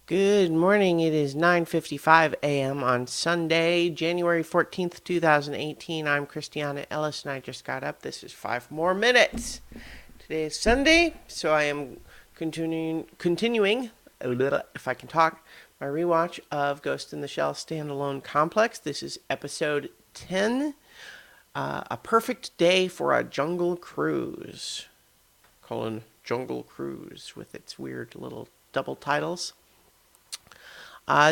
Good morning. It is 9:55 a.m. on Sunday, January 14th, 2018. I'm Christiana Ellis and I just got up. This is 5 more minutes. Today is Sunday, so I am continuing if I can talk, my rewatch of Ghost in the Shell Standalone Complex. This is episode 10, A Perfect Day for a Jungle Cruise. Jungle Cruise with its weird little double titles.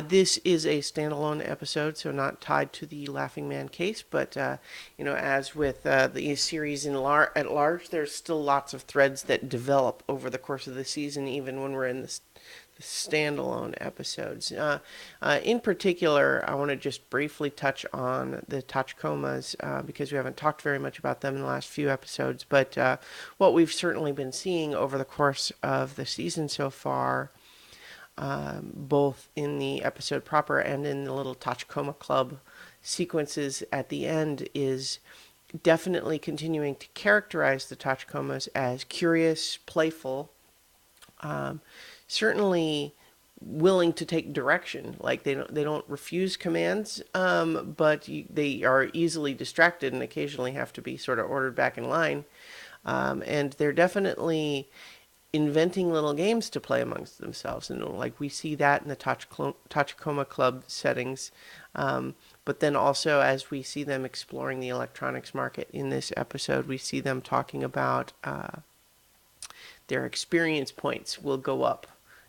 This is a standalone episode, so not tied to the Laughing Man case, but as with the series at large, there's still lots of threads that develop over the course of the season, even when we're in the standalone episodes. In particular, I want to just briefly touch on the Tachikomas because we haven't talked very much about them in the last few episodes, but what we've certainly been seeing over the course of the season so far, both in the episode proper and in the little Tachikoma Club sequences at the end, is definitely continuing to characterize the Tachikomas as curious, playful, certainly willing to take direction. Like they don't refuse commands, but they are easily distracted and occasionally have to be sort of ordered back in line. And they're definitely inventing little games to play amongst themselves, and like we see that in the Tachikoma Club settings, but then also as we see them exploring the electronics market in this episode, we see them talking about their experience points will go up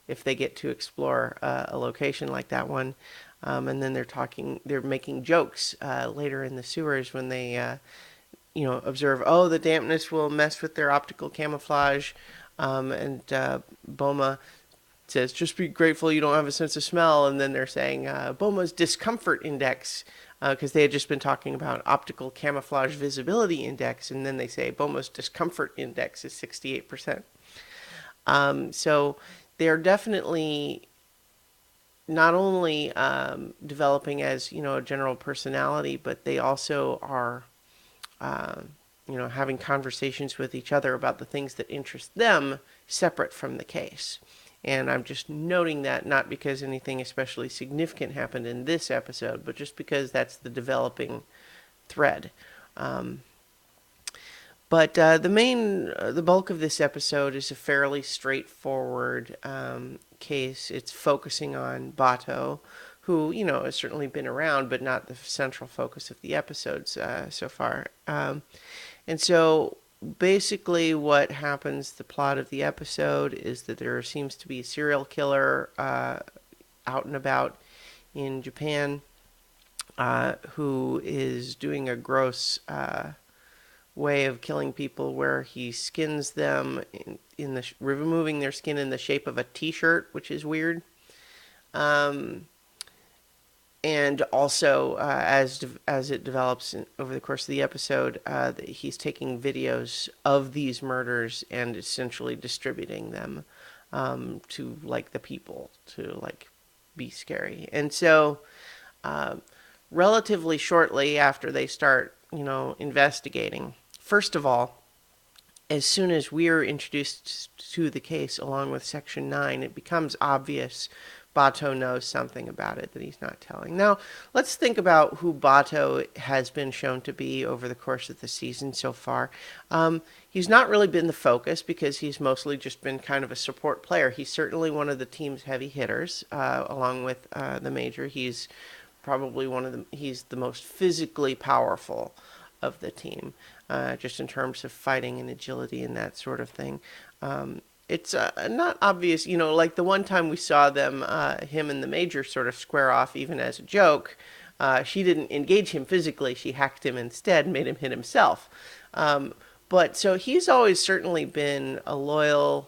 if they get to explore a location like that one, and then they're making jokes later in the sewers when they observe, oh, the dampness will mess with their optical camouflage. And Boma says, just be grateful you don't have a sense of smell. And then they're saying Boma's discomfort index, because they had just been talking about optical camouflage visibility index. And then they say Boma's discomfort index is 68%. So they're definitely not only developing as, a general personality, but they also are having conversations with each other about the things that interest them separate from the case. And I'm just noting that not because anything especially significant happened in this episode, but just because that's the developing thread. But the bulk of this episode is a fairly straightforward case. It's focusing on Bato, who, has certainly been around, but not the central focus of the episodes so far. And so basically what happens, the plot of the episode, is that there seems to be a serial killer out and about in Japan who is doing a gross way of killing people where he skins them removing their skin in the shape of a t-shirt, which is weird. And also, as it develops over the course of the episode, he's taking videos of these murders and essentially distributing them to the people to be scary. And so, relatively shortly after they start, investigating, first of all, as soon as we're introduced to the case along with Section 9, it becomes obvious Bato knows something about it that he's not telling. Now, let's think about who Bato has been shown to be over the course of the season so far. He's not really been the focus because he's mostly just been kind of a support player. He's certainly one of the team's heavy hitters, along with the Major. He's probably he's the most physically powerful of the team, just in terms of fighting and agility and that sort of thing. It's not obvious, like the one time we saw them, him and the Major sort of square off even as a joke. She didn't engage him physically. She hacked him instead, made him hit himself. But so he's always certainly been a loyal,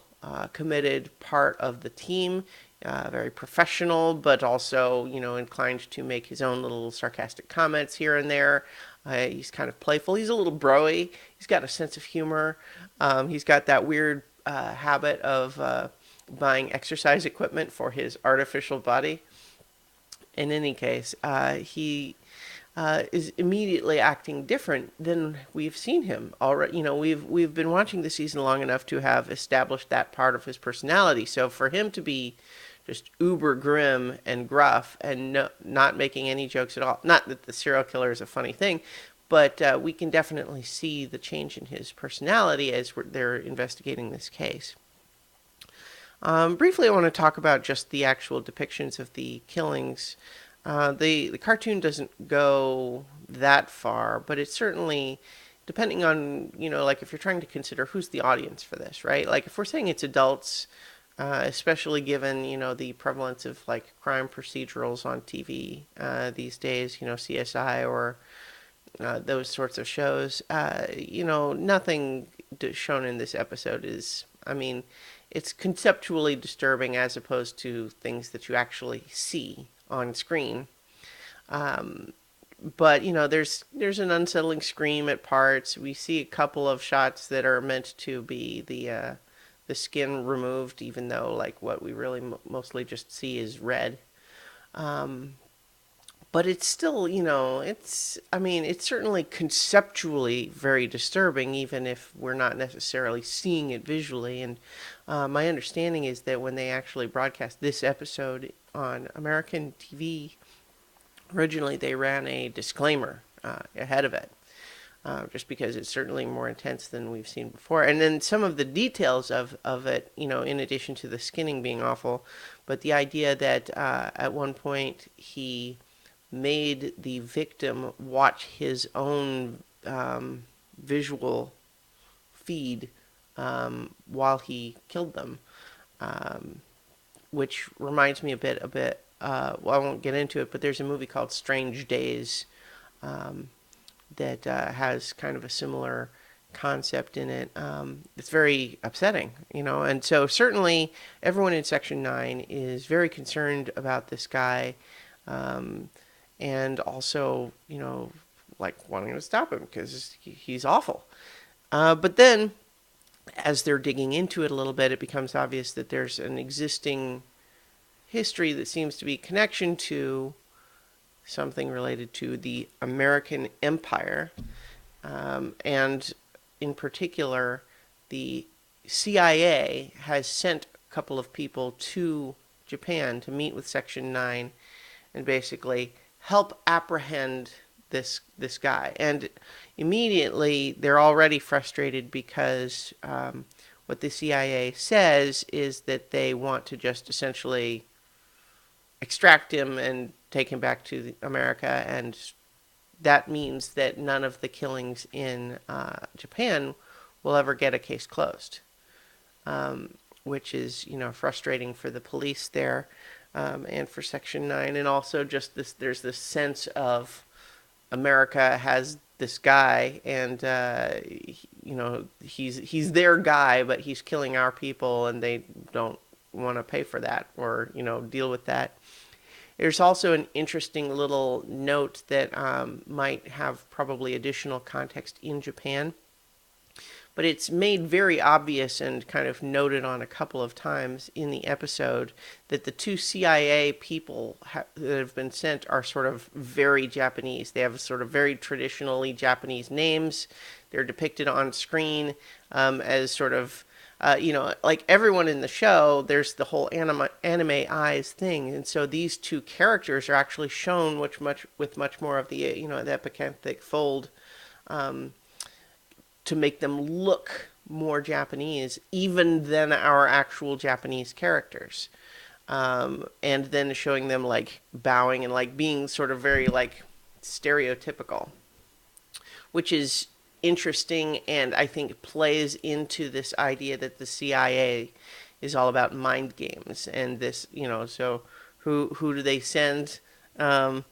committed part of the team, very professional, but also, inclined to make his own little sarcastic comments here and there. He's kind of playful. He's a little broy. He's got a sense of humor. He's got that weird habit of buying exercise equipment for his artificial body. In any case, he is immediately acting different than we've seen him already. We've been watching the season long enough to have established that part of his personality. So for him to be just uber grim and gruff and not making any jokes at all. Not that the serial killer is a funny thing, but we can definitely see the change in his personality as they're investigating this case. Briefly, I want to talk about just the actual depictions of the killings. The cartoon doesn't go that far, but it certainly, depending on, like if you're trying to consider who's the audience for this, right? Like if we're saying it's adults, especially given, the prevalence of like crime procedurals on TV these days, CSI or those sorts of shows, nothing shown in this episode is, I mean, it's conceptually disturbing as opposed to things that you actually see on screen. But there's an unsettling scream at parts. We see a couple of shots that are meant to be the skin removed, even though like what we really mostly just see is red. But it's still, it's certainly conceptually very disturbing, even if we're not necessarily seeing it visually. And my understanding is that when they actually broadcast this episode on American TV, originally they ran a disclaimer ahead of it, just because it's certainly more intense than we've seen before. And then some of the details of it, in addition to the skinning being awful, but the idea that at one point he made the victim watch his own visual feed while he killed them, which reminds me a bit. Well, I won't get into it, but there's a movie called Strange Days that has kind of a similar concept in it. It's very upsetting, and so certainly everyone in Section 9 is very concerned about this guy. And also, like wanting to stop him because he's awful. But then, as they're digging into it a little bit, it becomes obvious that there's an existing history that seems to be connection to something related to the American Empire. And in particular, the CIA has sent a couple of people to Japan to meet with Section 9 and basically help apprehend this guy. And immediately they're already frustrated because what the CIA says is that they want to just essentially extract him and take him back to America, and that means that none of the killings in Japan will ever get a case closed, which is frustrating for the police there. And for Section 9, and also just there's this sense of America has this guy, and he's their guy, but he's killing our people, and they don't want to pay for that or deal with that. There's also an interesting little note that might have probably additional context in Japan. But it's made very obvious and kind of noted on a couple of times in the episode that the two CIA people that have been sent are sort of very Japanese. They have sort of very traditionally Japanese names. They're depicted on screen as sort of, like everyone in the show, there's the whole anime eyes thing. And so these two characters are actually shown with much more of the, the epicanthic fold, to make them look more Japanese, even than our actual Japanese characters. And then showing them like bowing and like being sort of very like stereotypical, which is interesting and I think plays into this idea that the CIA is all about mind games. And this, so who do they send to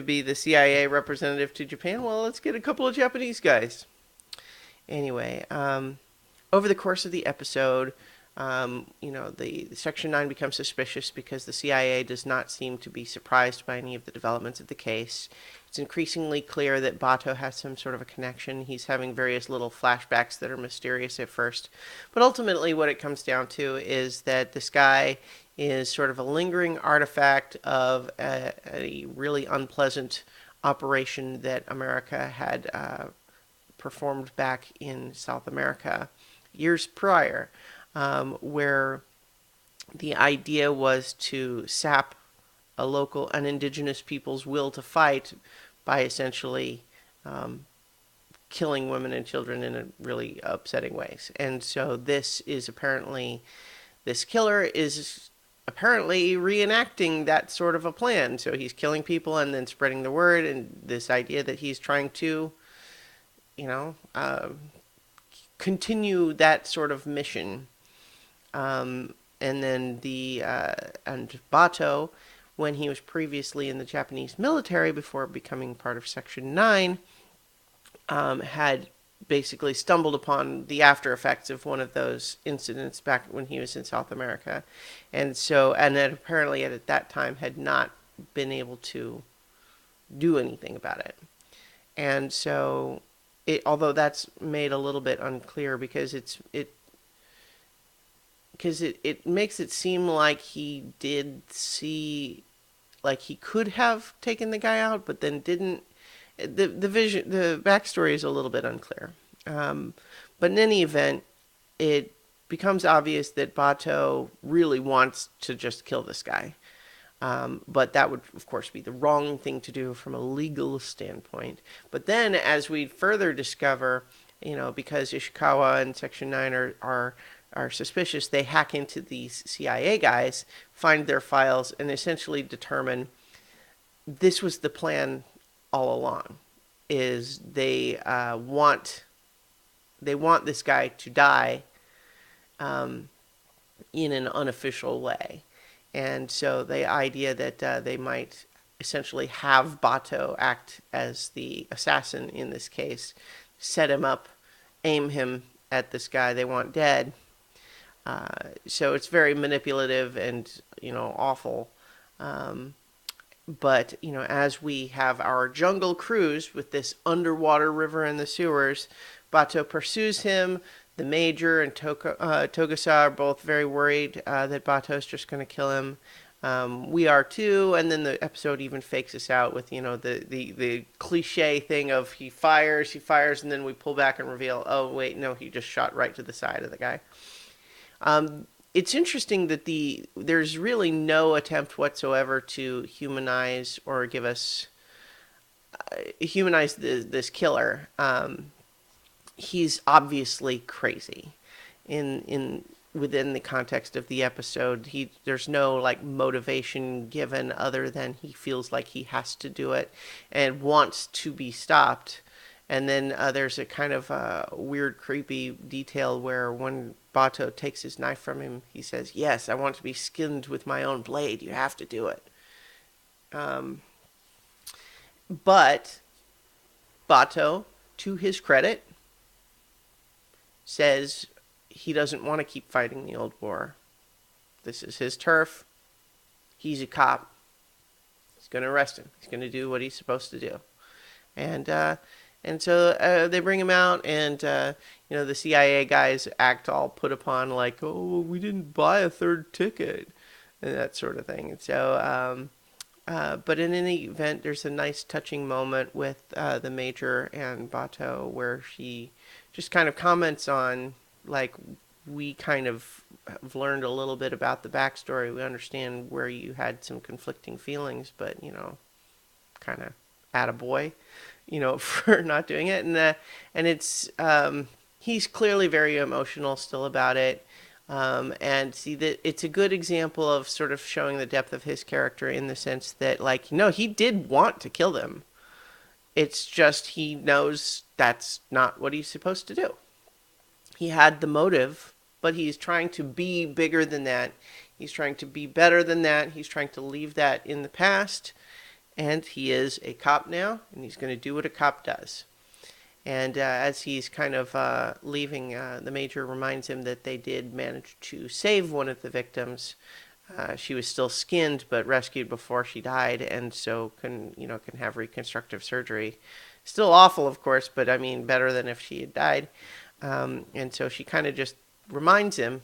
be the CIA representative to Japan? Well, let's get a couple of Japanese guys. Anyway, over the course of the episode, the Section 9 becomes suspicious because the CIA does not seem to be surprised by any of the developments of the case. It's increasingly clear that Bato has some sort of a connection. He's having various little flashbacks that are mysterious at first. But ultimately what it comes down to is that this guy is sort of a lingering artifact of a really unpleasant operation that America had performed back in South America years prior, where the idea was to sap a local, an indigenous people's will to fight by essentially killing women and children in a really upsetting ways. And so this killer is apparently reenacting that sort of a plan. So he's killing people and then spreading the word, and this idea that he's trying to, you know, continue that sort of mission. And then and Bato, when he was previously in the Japanese military before becoming part of Section 9, had basically stumbled upon the after effects of one of those incidents back when he was in South America. And that apparently at that time had not been able to do anything about it. And so, although that's made a little bit unclear because it makes it seem like he did see, like he could have taken the guy out, but then didn't. The backstory is a little bit unclear. But in any event, it becomes obvious that Bato really wants to just kill this guy. But that would, of course, be the wrong thing to do from a legal standpoint. But then, as we further discover, because Ishikawa and Section 9 are suspicious, they hack into these CIA guys, find their files, and essentially determine this was the plan all along. Is they want this guy to die in an unofficial way. And so the idea that they might essentially have Bato act as the assassin in this case, set him up, aim him at this guy they want dead. So it's very manipulative and, awful. But, as we have our jungle cruise with this underwater river in the sewers, Bato pursues him. The Major and Togasa are both very worried that Bato's just going to kill him. We are too, and then the episode even fakes us out with, the cliche thing of he fires, and then we pull back and reveal, oh, wait, no, he just shot right to the side of the guy. It's interesting that there's really no attempt whatsoever to humanize or give us humanize this killer. He's obviously crazy within the context of the episode. There's no motivation given other than he feels like he has to do it and wants to be stopped. And then there's a kind of weird, creepy detail where when Bato takes his knife from him, he says, "Yes, I want to be skinned with my own blade. You have to do it." But Bato, to his credit, says he doesn't want to keep fighting the old war. This is his turf. He's a cop. He's going to arrest him. He's going to do what he's supposed to do. And so they bring him out, and the CIA guys act all put upon, like, "Oh, we didn't buy a third ticket," and that sort of thing. And so, but in any event, there's a nice touching moment with the Major and Bato where she just kind of comments on, we kind of have learned a little bit about the backstory. We understand where you had some conflicting feelings, but, kind of attaboy, for not doing it. And it's, he's clearly very emotional still about it. And see that it's a good example of sort of showing the depth of his character in the sense that, he did want to kill them. It's just he knows that's not what he's supposed to do. He had the motive, but he's trying to be bigger than that. He's trying to be better than that. He's trying to leave that in the past. And he is a cop now, and he's going to do what a cop does. And as he's kind of leaving, the Major reminds him that they did manage to save one of the victims. She was still skinned, but rescued before she died, and so can have reconstructive surgery. Still awful, of course, but I mean better than if she had died. And so she kind of just reminds him,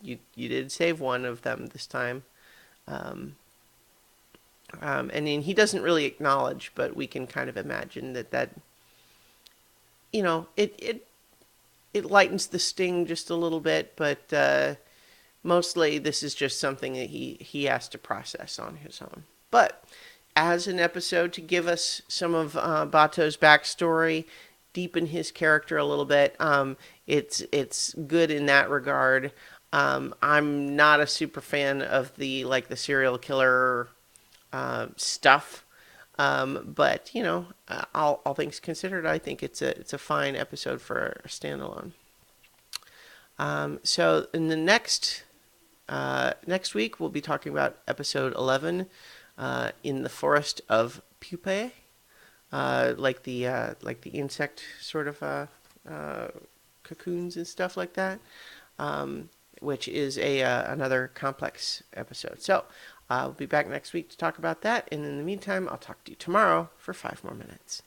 "You did save one of them this time." And then he doesn't really acknowledge, but we can kind of imagine that it lightens the sting just a little bit, but mostly this is just something that he has to process on his own. But as an episode to give us some of Bato's backstory, deepen his character a little bit, it's good in that regard. I'm not a super fan of the serial killer stuff. But all things considered, I think it's a fine episode for a standalone. So in the next week, we'll be talking about episode 11, in the forest of pupae, like the insect sort of cocoons and stuff like that, which is another complex episode. So we'll be back next week to talk about that. And in the meantime, I'll talk to you tomorrow for 5 more minutes.